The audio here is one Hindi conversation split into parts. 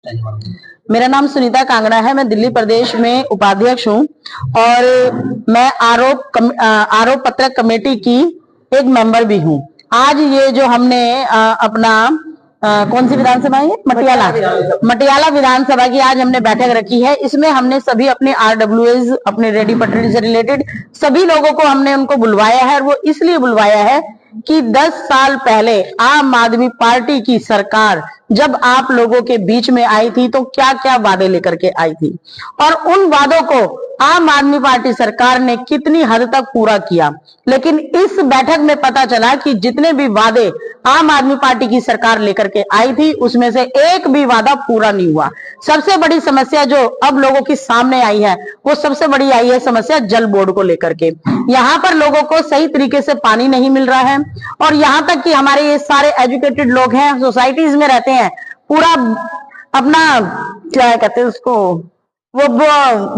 मेरा नाम सुनीता कांगड़ा है। मैं दिल्ली प्रदेश में उपाध्यक्ष हूँ और मैं आरोप पत्रक कमेटी की एक मेंबर भी हूँ। आज ये जो हमने अपना कौन सी विधानसभा है, मटियाला विधानसभा की आज हमने बैठक रखी है। इसमें हमने सभी अपने RWAs, अपने रेडी पटरी से रिलेटेड सभी लोगों को हमने उनको बुलवाया है। और वो इसलिए बुलवाया है कि 10 साल पहले आम आदमी पार्टी की सरकार जब आप लोगों के बीच में आई थी तो क्या क्या वादे लेकर के आई थी और उन वादों को आम आदमी पार्टी सरकार ने कितनी हद तक पूरा किया। लेकिन इस बैठक में पता चला कि जितने भी वादे आम आदमी पार्टी की सरकार लेकर के आई थी उसमें से एक भी वादा पूरा नहीं हुआ। सबसे बड़ी समस्या जो अब लोगों के सामने आई है वो सबसे बड़ी आई है समस्या जल बोर्ड को लेकर के। यहाँ पर लोगों को सही तरीके से पानी नहीं मिल रहा है और यहाँ तक कि हमारे ये सारे एजुकेटेड लोग हैं, सोसाइटीज में रहते हैं, पूरा अपना क्या कहते हैं उसको, वो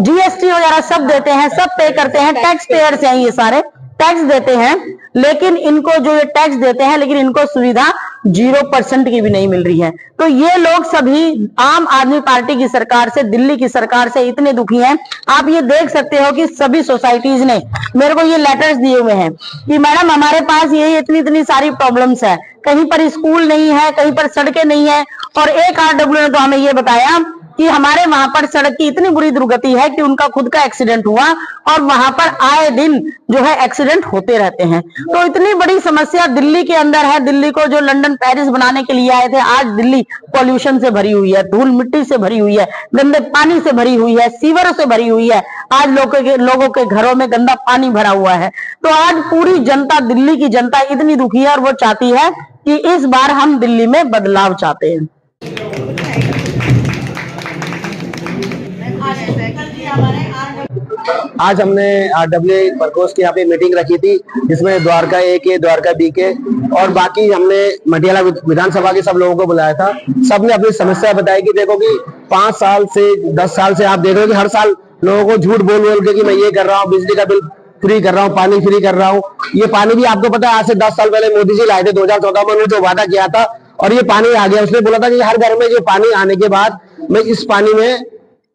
GST वगैरह सब देते हैं, सब पे करते हैं, टैक्स पेयर्स हैं, ये सारे टैक्स देते हैं। लेकिन इनको जो ये टैक्स देते हैं लेकिन इनको सुविधा 0% की भी नहीं मिल रही है। तो ये लोग सभी आम आदमी पार्टी की सरकार से, दिल्ली की सरकार से इतने दुखी हैं। आप ये देख सकते हो कि सभी सोसाइटीज ने मेरे को ये लेटर्स दिए हुए हैं कि मैडम हमारे पास ये इतनी सारी प्रॉब्लम्स है, कहीं पर स्कूल नहीं है, कहीं पर सड़कें नहीं है। और एक RW ने तो हमें ये बताया कि हमारे वहां पर सड़क की इतनी बुरी दुर्गति है कि उनका खुद का एक्सीडेंट हुआ और वहां पर आए दिन जो है एक्सीडेंट होते रहते हैं। तो इतनी बड़ी समस्या दिल्ली के अंदर है। दिल्ली को जो लंदन पेरिस बनाने के लिए आए थे, आज दिल्ली पॉल्यूशन से भरी हुई है, धूल मिट्टी से भरी हुई है, गंदे पानी से भरी हुई है, सीवरों से भरी हुई है। आज लोगों के घरों में गंदा पानी भरा हुआ है। तो आज पूरी जनता, दिल्ली की जनता इतनी दुखी है और वो चाहती है कि इस बार हम दिल्ली में बदलाव चाहते हैं। आज हमने RWA प्रकोष्ठ की यहाँ पे मीटिंग रखी थी जिसमें द्वारका A के, द्वारका B के और बाकी हमने मटियाला विधानसभा के सब लोगों को बुलाया था। सबने अपनी समस्या बताई कि देखो कि 5 साल से 10 साल से आप देख रहे हो कि हर साल लोगों को झूठ बोल बोल के कि मैं ये कर रहा हूँ, बिजली का बिल फ्री कर रहा हूँ, पानी फ्री कर रहा हूँ। ये पानी भी आपको पता है आज से 10 साल पहले मोदी जी लाए थे 2014 में, उन्होंने जो वादा किया था और ये पानी आ गया। उसने बोला था कि हर घर में जो पानी आने के बाद में इस पानी में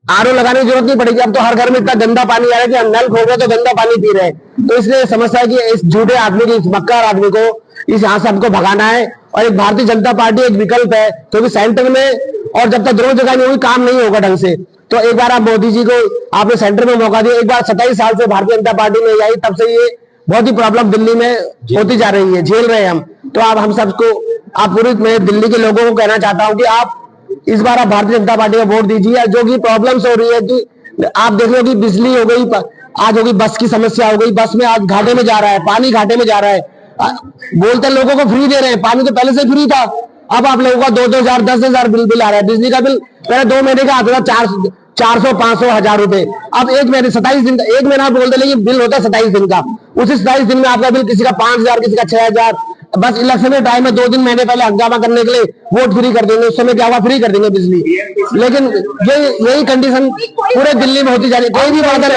RO लगाने की जरूरत नहीं पड़ेगी। अब तो हर घर में इतना गंदा पानी आ रहा है कि हम नल खोल रहे तो गंदा पानी पी रहे हैं। तो इसलिए समस्या है कि इस झूठे आदमी की, इस मक्कार आदमी को इस यहाँ से हमको भगाना है। और एक भारतीय जनता पार्टी एक विकल्प है क्योंकि सेंटर में और जब तक दोनों जगह नहीं होगी काम नहीं होगा ढंग से। तो एक बार आप मोदी जी को आपने सेंटर में मौका दिया। एक बार 27 साल से भारतीय जनता पार्टी में आई, तब से ये बहुत ही प्रॉब्लम दिल्ली में होती जा रही है, झेल रहे हैं हम। तो आप हम सबको, आप पूरी मैं दिल्ली के लोगों को कहना चाहता हूँ कि आप इस बार आप भारतीय जनता पार्टी का वोट दीजिए। जो कि प्रॉब्लम्स हो रही है कि आप देख लो कि बिजली हो गई, आज होगी बस की समस्या हो गई, बस में आज घाटे में जा रहा है, पानी घाटे में जा रहा है। बोलते लोगों को फ्री दे रहे हैं, पानी तो पहले से फ्री था, अब आप लोगों का 2-2 हजार 10,000 बिल आ रहा है। बिजली का बिल पहले 2 महीने का आता था 400, 500, 1000 रुपए, अब 1 महीने 27 दिन, 1 महीना बोलते लेकिन बिल होता है 27 दिन का। उसी 27 दिन में आपका बिल किसी का 5000, किसी का 6000। बस इलेक्शन के टाइम में 2 दिन महीने पहले हंगामा करने के लिए वोट फ्री कर देंगे, उस समय क्या हुआ, फ्री कर देंगे बिजली। लेकिन यही कंडीशन पूरे दिल्ली में होती जा रही है। कोई भी बदलते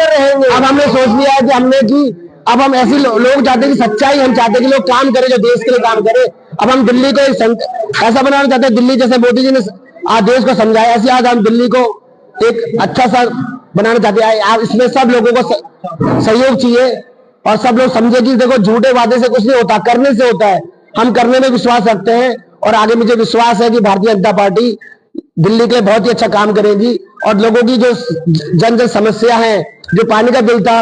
रहेंगे। अब हमने सोच लिया है कि हमने की अब हम ऐसे लोग चाहते हैं कि सच्चाई, हम चाहते हैं कि लोग काम करें, जो देश के लिए काम करे। अब हम दिल्ली को ऐसा बनाना चाहते हैं, दिल्ली जैसे मोदी जी ने आज देश को समझाया, ऐसे आज हम दिल्ली को एक अच्छा सा बनाना चाहते हैं। इसमें सब लोगों को सहयोग चाहिए और सब लोग समझे कि देखो झूठे वादे से कुछ नहीं होता, करने से होता है। हम करने में विश्वास रखते हैं और आगे मुझे विश्वास है कि भारतीय जनता पार्टी दिल्ली के लिए बहुत ही अच्छा काम करेगी। और लोगों की जो जन समस्या है, जो पानी का बिल था,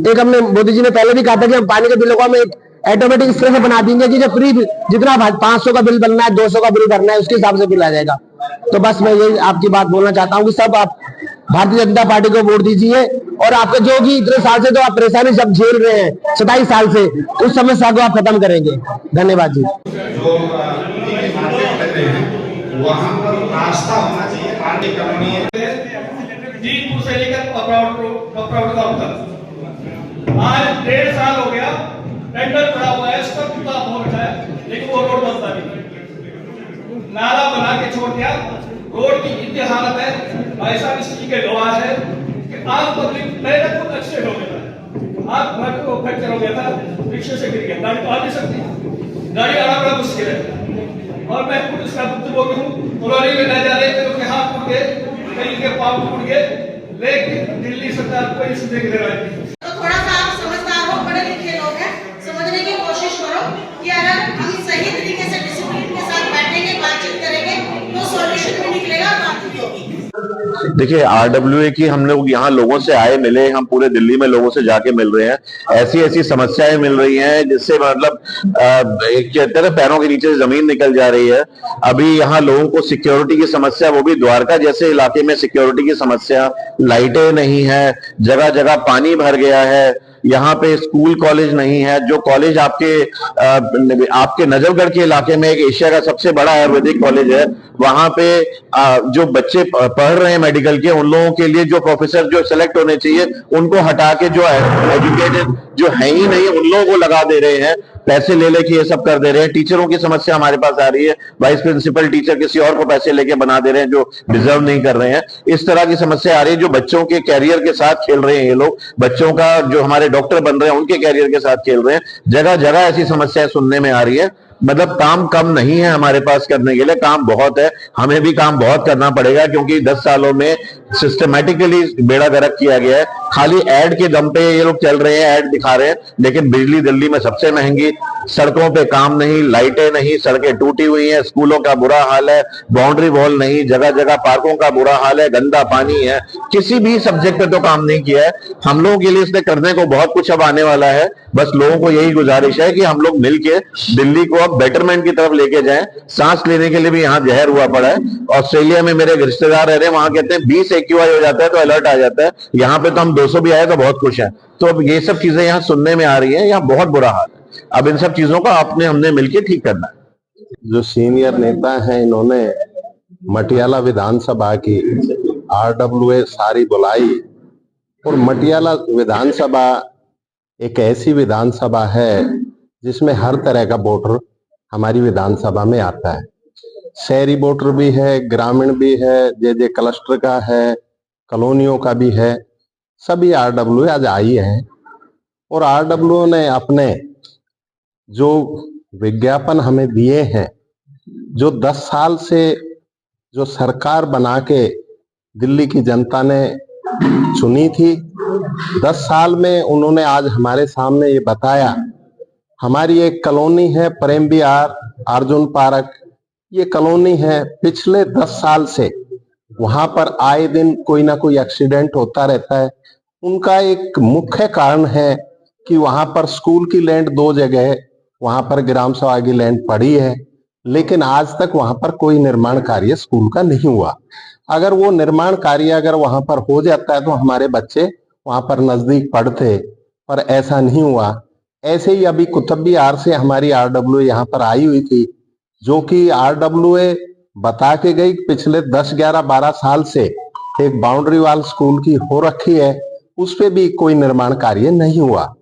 एक हमने मोदी जी ने पहले भी कहा था कि हम पानी के बिलों को हम एक ऑटोमेटिक इस तरह से बना देंगे कि जो फ्री जितना 500 का बिल बनना है, 200 का बिल भरना है, उसके हिसाब से बिल आ जाएगा। तो बस मैं यही आपकी बात बोलना चाहता हूँ कि सब आप भारतीय जनता पार्टी को वोट दीजिए और आपके जो भी इतने साल से तो आप परेशानी सब झेल रहे हैं 27 साल से, उस समस्या को आप खत्म करेंगे। धन्यवाद जी। जो वहाँ पर रास्ता होना चाहिए, पानी कमी है। जीतपुर से लेकर पकड़ाउट तक आज 1.5 साल हो गया, टेंडर पड़ा हुआ है, सब किताब हो रखा है, लेकिन वो रोड बनता नहीं। नाला बना के छोड़ दिया, रोड की इतनी हालत है, ऐसा किसी के गवाह है कि आज पब्लिक मेरे खुद अच्छे हो गया है। आज घर को फ्रैक्चर हो गया था, रिक्शे से गिर गया, गाड़ी तो आ नहीं सकती, गाड़ी आना बड़ा मुश्किल है। और मैं खुद इसका भुगतान हूँ, उन्होंने भी न जाने पाँव टूट गए, लेकिन दिल्ली सरकार कोई इस देख रहा है। तो थोड़ा सा आप समझदार हो, पढ़े लिखे लोग हैं, समझने की कोशिश करो कि अगर हम सही तरीके से डिसिप्लिन के साथ बैठेंगे, बातचीत करेंगे तो सॉल्यूशन भी निकलेगा, बात भी होगी। देखिए, RWA की हम लोग यहाँ लोगों से आए मिले, हम पूरे दिल्ली में लोगों से जाके मिल रहे हैं। ऐसी ऐसी समस्याएं मिल रही हैं जिससे मतलब एक कहते हैं पैरों के नीचे से जमीन निकल जा रही है। अभी यहाँ लोगों को सिक्योरिटी की समस्या, वो भी द्वारका जैसे इलाके में सिक्योरिटी की समस्या, लाइटें नहीं है, जगह जगह पानी भर गया है, यहाँ पे स्कूल कॉलेज नहीं है। जो कॉलेज आपके नजफगढ़ के इलाके में एक एशिया का सबसे बड़ा आयुर्वेदिक कॉलेज है, वहां पे जो बच्चे पढ़ रहे हैं मेडिकल के, उन लोगों के लिए जो प्रोफेसर जो सिलेक्ट होने चाहिए उनको हटा के जो एजुकेटेड जो है ही नहीं उन लोगों को लगा दे रहे हैं, पैसे ले लेके ये सब कर दे रहे हैं। टीचरों की समस्या हमारे पास आ रही है, वाइस प्रिंसिपल टीचर किसी और को पैसे लेके बना दे रहे हैं जो डिजर्व नहीं कर रहे हैं। इस तरह की समस्या आ रही है। जो बच्चों के कैरियर के साथ खेल रहे हैं ये लोग, बच्चों का जो हमारे डॉक्टर बन रहे हैं उनके कैरियर के साथ खेल रहे हैं। जगह जगह ऐसी समस्याएं सुनने में आ रही है। मतलब काम कम नहीं है हमारे पास करने के लिए, काम बहुत है। हमें भी काम बहुत करना पड़ेगा क्योंकि 10 सालों में सिस्टमेटिकली बेड़ा गर्क किया गया है। खाली ऐड के दम पे ये लोग चल रहे हैं, ऐड दिखा रहे हैं, लेकिन बिजली दिल्ली में सबसे महंगी, सड़कों पे काम नहीं, लाइटें नहीं, सड़कें टूटी हुई हैं, स्कूलों का बुरा हाल है, बाउंड्री वॉल नहीं, जगह जगह पार्कों का बुरा हाल है, गंदा पानी है। किसी भी सब्जेक्ट पे तो काम नहीं किया है। हम लोगों के लिए इसने करने को बहुत कुछ अब आने वाला है। बस लोगों को यही गुजारिश है कि हम लोग मिलके दिल्ली को अब बेटरमेंट की तरफ लेके जाएं। सांस लेने के लिए भी यहाँ जहर हुआ पड़ा है। ऑस्ट्रेलिया में मेरे रिश्तेदार रह रहे हैं, वहां कहते हैं 20 AQI हो जाता है तो अलर्ट आ जाता है। यहाँ पे तो हम 200 भी आए तो बहुत खुश हैं। तो अब ये सब चीजें यहाँ सुनने में आ रही है, यहाँ बहुत बुरा हाल है। अब इन सब चीजों का हमने मिलकर ठीक करना है। जो सीनियर नेता हैं, इन्होंने मटियाला विधानसभा की RWA सारी बुलाई, और मटियाला विधानसभा एक ऐसी विधानसभा है जिसमें हर तरह का वोटर हमारी विधानसभा में आता है। शहरी वोटर भी है, ग्रामीण भी है, जे क्लस्टर का है, कॉलोनियों का भी है। सभी RWA आज आई है, और RWA ने अपने जो विज्ञापन हमें दिए हैं, जो 10 साल से जो सरकार बना के दिल्ली की जनता ने चुनी थी, 10 साल में उन्होंने आज हमारे सामने ये बताया। हमारी एक कॉलोनी है प्रेम विहार, अर्जुन पार्क, ये कॉलोनी है पिछले 10 साल से वहां पर आए दिन कोई ना कोई एक्सीडेंट होता रहता है। उनका एक मुख्य कारण है कि वहां पर स्कूल की लैंड 2 जगह, वहां पर ग्राम सभा की लैंड पड़ी है, लेकिन आज तक वहां पर कोई निर्माण कार्य स्कूल का नहीं हुआ। अगर वो निर्माण कार्य अगर वहां पर हो जाता है तो हमारे बच्चे वहां पर नजदीक पढ़ते, पर ऐसा नहीं हुआ। ऐसे ही अभी कुतुब विहार से हमारी RWA यहाँ पर आई हुई थी, जो कि RWA बता के गई पिछले 10, 11, 12 साल से एक बाउंड्री वाल स्कूल की हो रखी है, उस पे भी कोई निर्माण कार्य नहीं हुआ।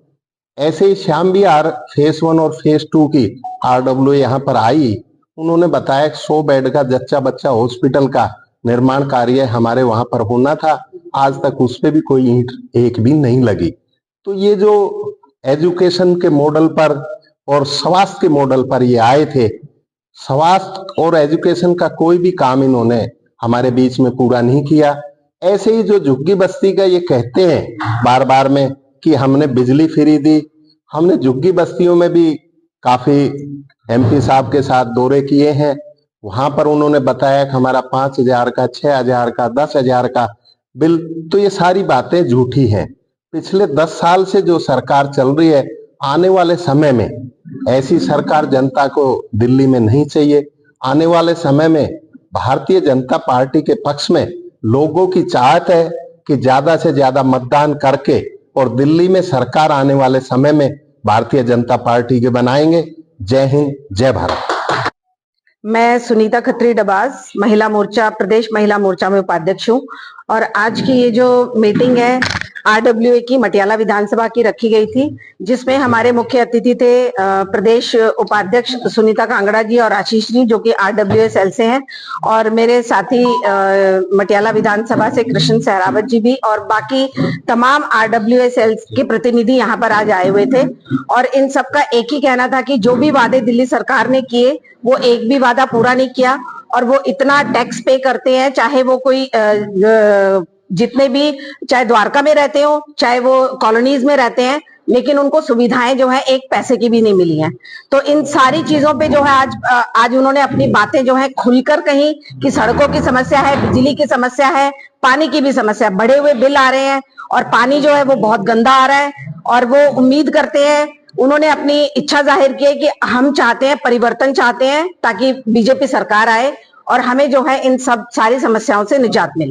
ऐसे ही श्याम विहार फेज 1 और फेज 2 की RWA यहाँ पर आई, उन्होंने बताया 100 बेड का जच्चा बच्चा हॉस्पिटल का निर्माण कार्य हमारे वहां पर होना था, आज तक उस पे भी कोई ईंट एक भी नहीं लगी। तो ये जो एजुकेशन के मॉडल पर और स्वास्थ्य के मॉडल पर ये आए थे, स्वास्थ्य और एजुकेशन का कोई भी काम इन्होंने हमारे बीच में पूरा नहीं किया। ऐसे ही जो झुग्गी बस्ती का ये कहते हैं बार बार में कि हमने बिजली फ्री दी, हमने झुग्गी बस्तियों में भी काफी MP साहब के साथ दौरे किए हैं। वहां पर उन्होंने बताया कि हमारा 5,000 का, 6,000 का, 10,000 का बिल, तो ये सारी बातें झूठी हैं। पिछले 10 साल से जो सरकार चल रही है, आने वाले समय में ऐसी सरकार जनता को दिल्ली में नहीं चाहिए। आने वाले समय में भारतीय जनता पार्टी के पक्ष में लोगों की चाहत है कि ज्यादा से ज्यादा मतदान करके और दिल्ली में सरकार आने वाले समय में भारतीय जनता पार्टी के बनाएंगे। जय हिंद, जय भारत। मैं सुनीता खत्री डबाज, महिला मोर्चा, प्रदेश महिला मोर्चा में उपाध्यक्ष हूँ। और आज की ये जो मीटिंग है RWA की मटियाला विधानसभा की रखी गई थी, जिसमें हमारे मुख्य अतिथि थे प्रदेश उपाध्यक्ष सुनीता कांगड़ा जी और आशीष जी, जो कि RWA सेल से हैं, और मेरे साथी मटियाला विधानसभा से कृष्ण सहरावत जी भी, और बाकी तमाम RWA सेल के प्रतिनिधि यहाँ पर आज आए हुए थे। और इन सबका एक ही कहना था कि जो भी वादे दिल्ली सरकार ने किए वो एक भी वादा पूरा नहीं किया, और वो इतना टैक्स पे करते हैं, चाहे वो कोई जितने भी, चाहे द्वारका में रहते हो, चाहे वो कॉलोनीज में रहते हैं, लेकिन उनको सुविधाएं जो है एक पैसे की भी नहीं मिली हैं। तो इन सारी चीजों पे जो है आज उन्होंने अपनी बातें जो है खुलकर कही कि सड़कों की समस्या है, बिजली की समस्या है, पानी की भी समस्या, बढ़े हुए बिल आ रहे हैं और पानी जो है वो बहुत गंदा आ रहा है। और वो उम्मीद करते हैं, उन्होंने अपनी इच्छा जाहिर की है कि हम चाहते हैं, परिवर्तन चाहते हैं, ताकि बीजेपी सरकार आए और हमें जो है इन सब सारी समस्याओं से निजात मिले।